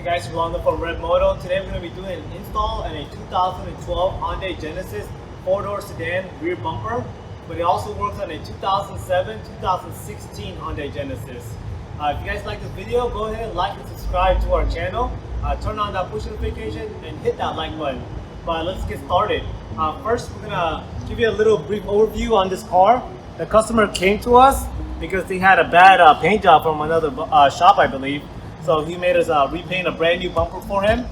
Hey guys, Rolando from ReveMoto. Today we're going to be doing an install on a 2012 Hyundai Genesis 4-door sedan rear bumper, but it also works on a 2007-2016 Hyundai Genesis. If you guys like this video, go ahead and like and subscribe to our channel. Turn on that push notification and hit that like button. But let's get started. First, we're going to give you a little brief overview on this car. The customer came to us because they had a bad paint job from another shop, I believe. So he made us repaint a brand new bumper for him.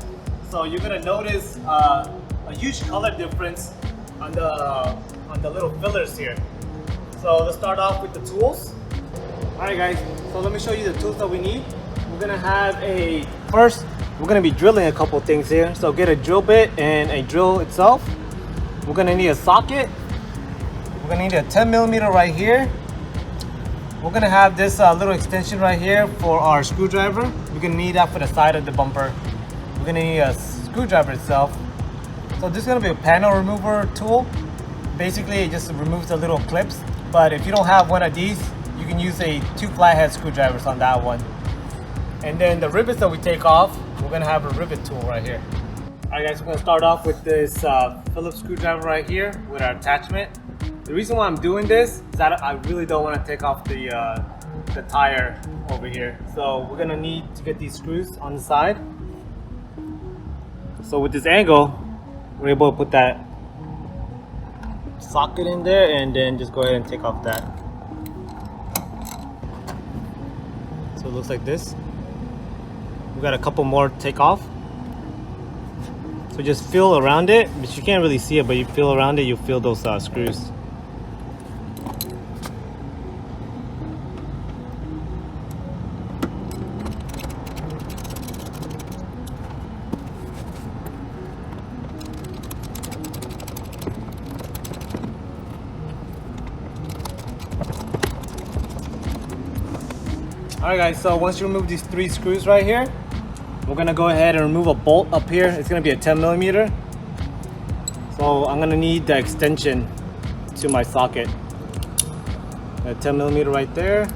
So you're gonna notice a huge color difference on the little fillers here. So let's start off with the tools. All right, guys. So let me show you the tools that we need. We're gonna have first we're gonna be drilling a couple things here. So get a drill bit and a drill itself. We're gonna need a socket. We're gonna need a 10mm right here. We're gonna have this little extension right here for our screwdriver. We're gonna need that for the side of the bumper. We're gonna need a screwdriver itself. So this is gonna be a panel remover tool. Basically, it just removes the little clips. But if you don't have one of these, you can use two flathead screwdrivers on that one. And then the rivets that we take off, we're gonna have a rivet tool right here. All right, guys, we're gonna start off with this Phillips screwdriver right here with our attachment. The reason why I'm doing this is that I really don't want to take off the tire over here. So we're gonna need to get these screws on the side. So with this angle, we're able to put that socket in there and then just go ahead and take off that. So it looks like this. We got a couple more to take off. So just feel around it, but you can't really see it, but you feel around it, you feel those screws. Alright guys, so once you remove these 3 screws right here, we're gonna go ahead and remove a bolt up here. It's gonna be a 10mm. So I'm gonna need the extension to my socket. A 10mm right there.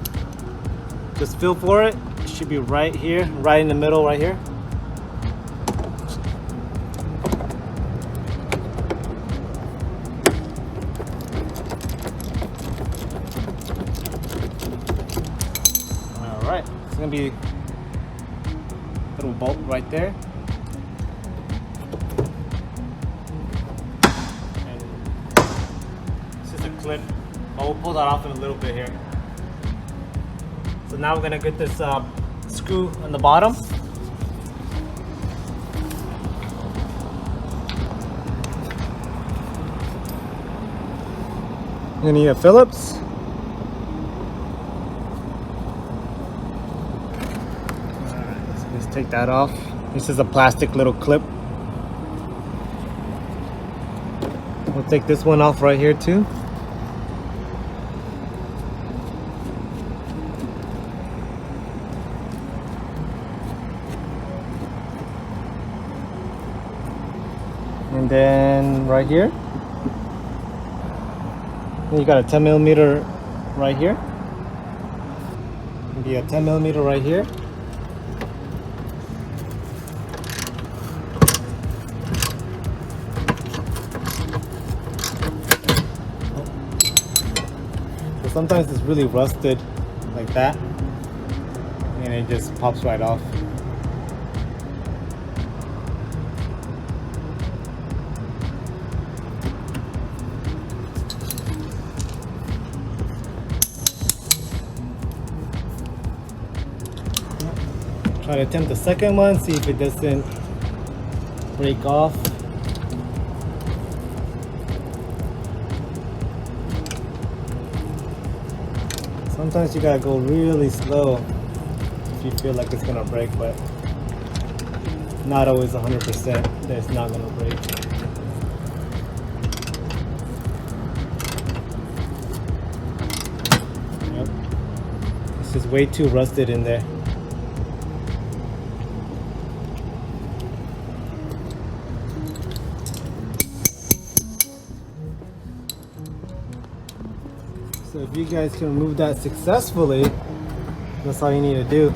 Just feel for it. It should be right here, right in the middle right here. Alright, it's gonna be a little bolt right there. And it's just a clip, but we'll pull that off in a little bit here. So now we're gonna get this screw on the bottom. You're gonna need a Phillips. Let's take that off. This is a plastic little clip. We'll take this one off right here too. And then right here, you got a 10mm right here. Maybe a 10mm right here. Sometimes it's really rusted like that and it just pops right off. Try to attempt the second one, see if it doesn't break off. Sometimes you gotta go really slow if you feel like it's gonna break, but not always 100% that it's not gonna break. Yep. It's just way too rusted in there. So if you guys can remove that successfully, that's all you need to do.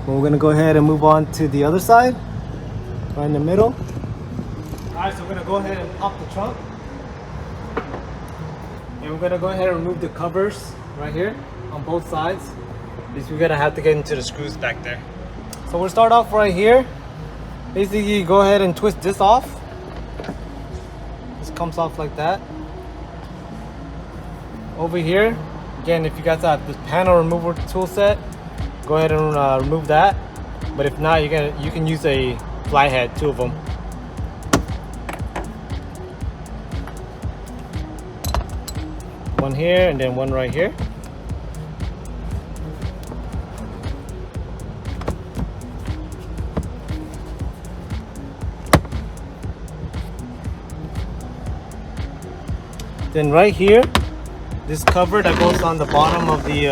But we're gonna go ahead and move on to the other side, right in the middle. Alright, so we're gonna go ahead and pop the trunk. And we're gonna go ahead and remove the covers right here on both sides, because we're gonna have to get into the screws back there. So we'll start off right here. Basically, go ahead and twist this off. This comes off like that. Over here, again, if you guys have this panel remover tool set, go ahead and remove that. But if not, you can use a flathead, 2 of them. One here and then one right here. Then right here, this cover that goes on the bottom of the,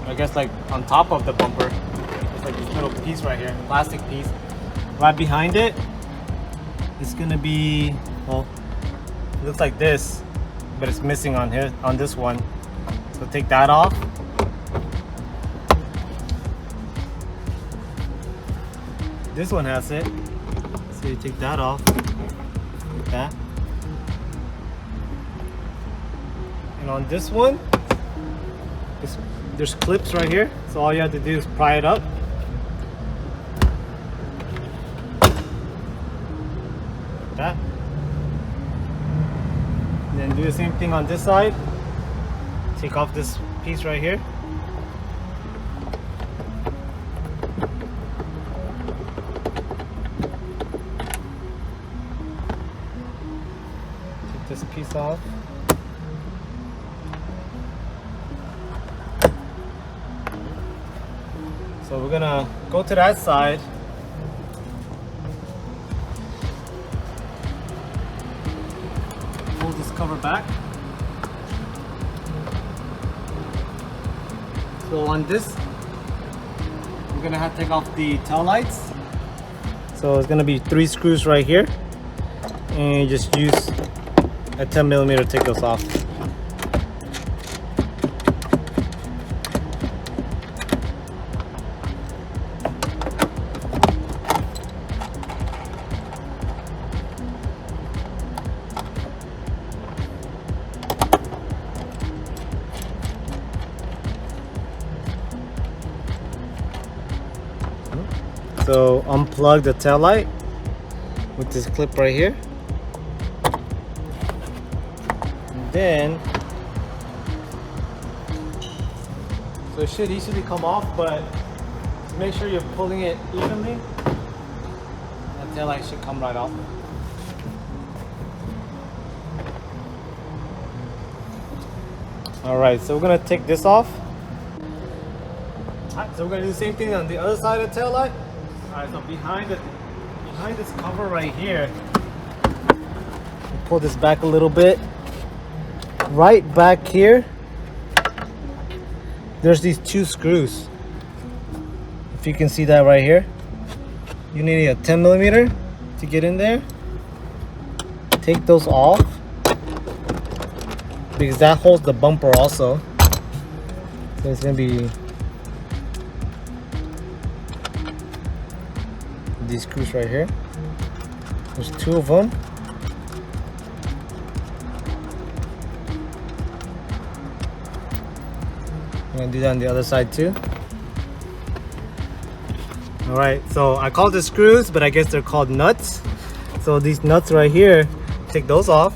I guess like on top of the bumper. It's like this little piece right here, plastic piece. Right behind it, it's gonna be, well, it looks like this, but it's missing on here, on this one. So take that off. This one has it. So you take that off, like that. And on this one, there's clips right here. So all you have to do is pry it up. Like that. And then do the same thing on this side. Take off this piece right here. Take this piece off. So we're gonna go to that side. Pull this cover back. So on this, we're gonna have to take off the tail lights. So it's gonna be 3 screws right here. And you just use a 10mm to take those off. So unplug the tail light with this clip right here. And then, so it should easily come off, but make sure you're pulling it evenly. The tail light should come right off. Alright, so we're gonna take this off. Alright, so we're gonna do the same thing on the other side of the tail light. Alright, so behind this cover right here, pull this back a little bit. Right back here, there's these 2 screws. If you can see that right here, you need a 10mm to get in there. Take those off, because that holds the bumper also. So it's gonna be these screws right here. There's 2 of them. I'm gonna do that on the other side too. Alright, so I call this screws, but I guess they're called nuts. So these nuts right here, take those off.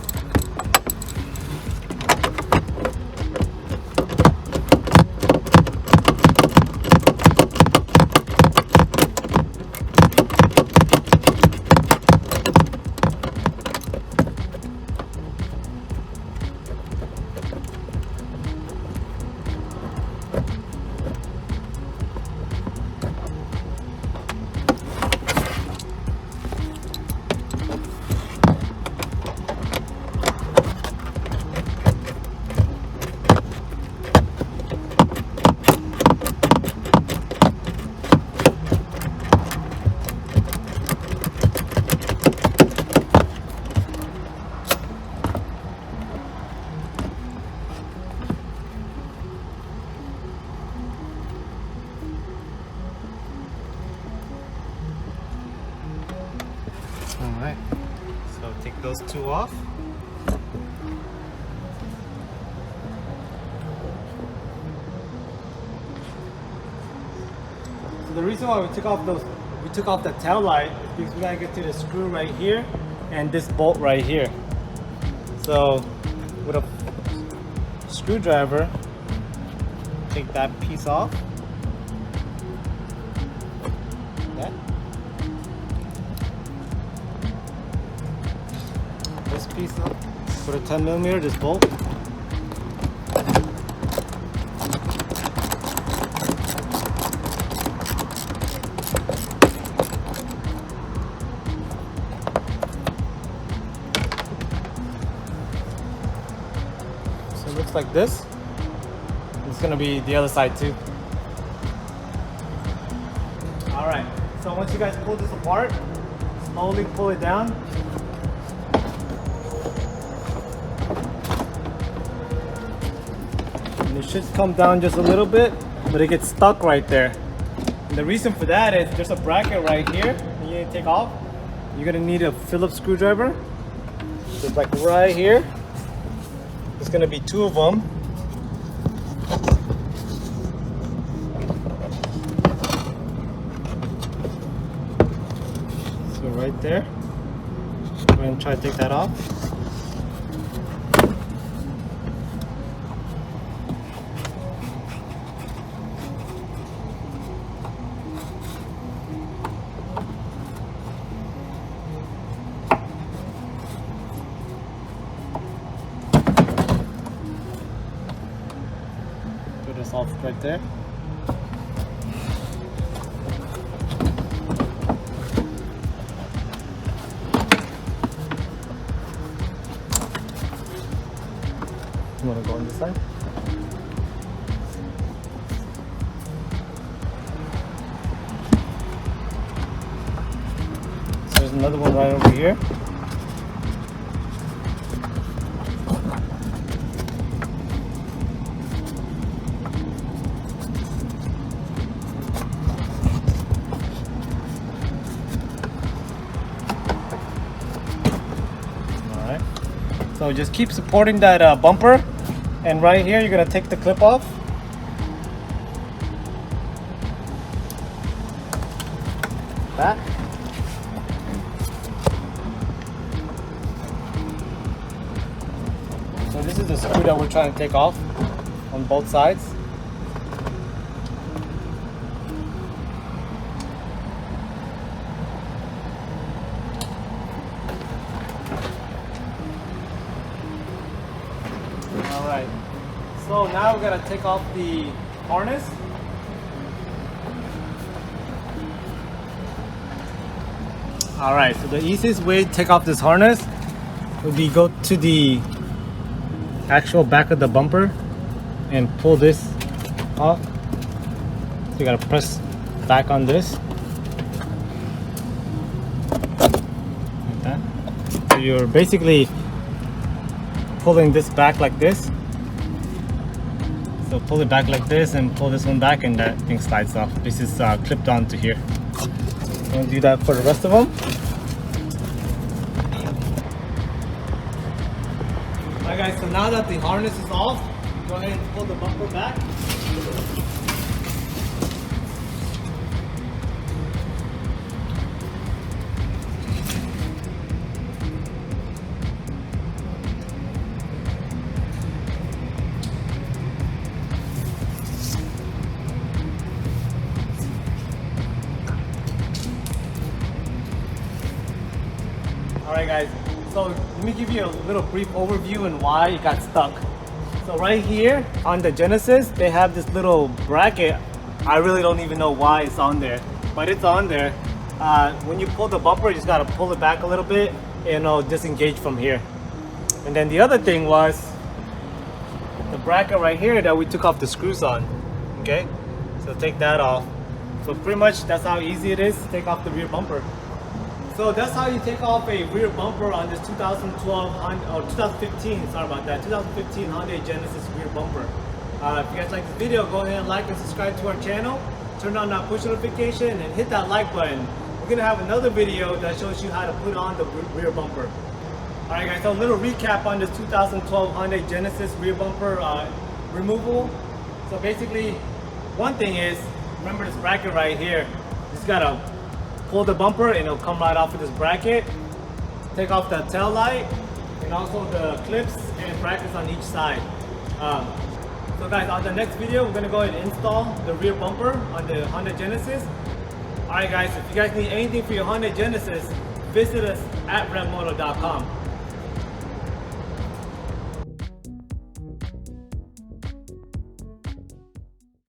All right, so take those two off. So the reason why we took off the tail light is because we gotta get to the screw right here and this bolt right here. So with a screwdriver, take that piece off. That. This piece up. Put a 10mm, this bolt. So it looks like this. It's gonna be the other side too. All right, so once you guys pull this apart, slowly pull it down. And it should come down just a little bit, but it gets stuck right there. And the reason for that is there's a bracket right here that you need to take off. You're gonna need a Phillips screwdriver. So it's like right here. There's gonna be two of them. So right there. Go ahead and try to take that off. Put this off right there. You want to go on this side? So there's another one right over here. Alright. So just keep supporting that bumper. And right here, you're gonna take the clip off. That. So this is the screw that we're trying to take off on both sides. Alright, so now we're gonna take off the harness. Alright, so the easiest way to take off this harness would be go to the actual back of the bumper and pull this off. So you gotta press back on this. Like that. So you're basically pulling this back like this. So pull it back like this and pull this one back and that thing slides off. This is clipped onto here. I'm going to do that for the rest of them. Alright guys, so now that the harness is off, go ahead and pull the bumper back. Alright guys, so let me give you a little brief overview on why it got stuck. So right here on the Genesis, they have this little bracket. I really don't even know why it's on there, but it's on there. When you pull the bumper, you just gotta pull it back a little bit and it'll disengage from here. And then the other thing was the bracket right here that we took off the screws on. Okay, so take that off. So pretty much that's how easy it is to take off the rear bumper. So that's how you take off a rear bumper on this 2012 or 2015, sorry about that, 2015 Hyundai Genesis rear bumper. If you guys like this video, go ahead and like and subscribe to our channel. Turn on that push notification and hit that like button. we're gonna have another video that shows you how to put on the rear bumper. Alright guys, so a little recap on this 2012 Hyundai Genesis rear bumper removal. So basically, one thing is, remember this bracket right here. You just gotta pull the bumper and it'll come right off of this bracket. Take off the tail light and also the clips and brackets on each side. So guys, on the next video, we're gonna go ahead and install the rear bumper on the Hyundai Genesis. Alright guys, if you guys need anything for your Hyundai Genesis, visit us at ReveMoto.com.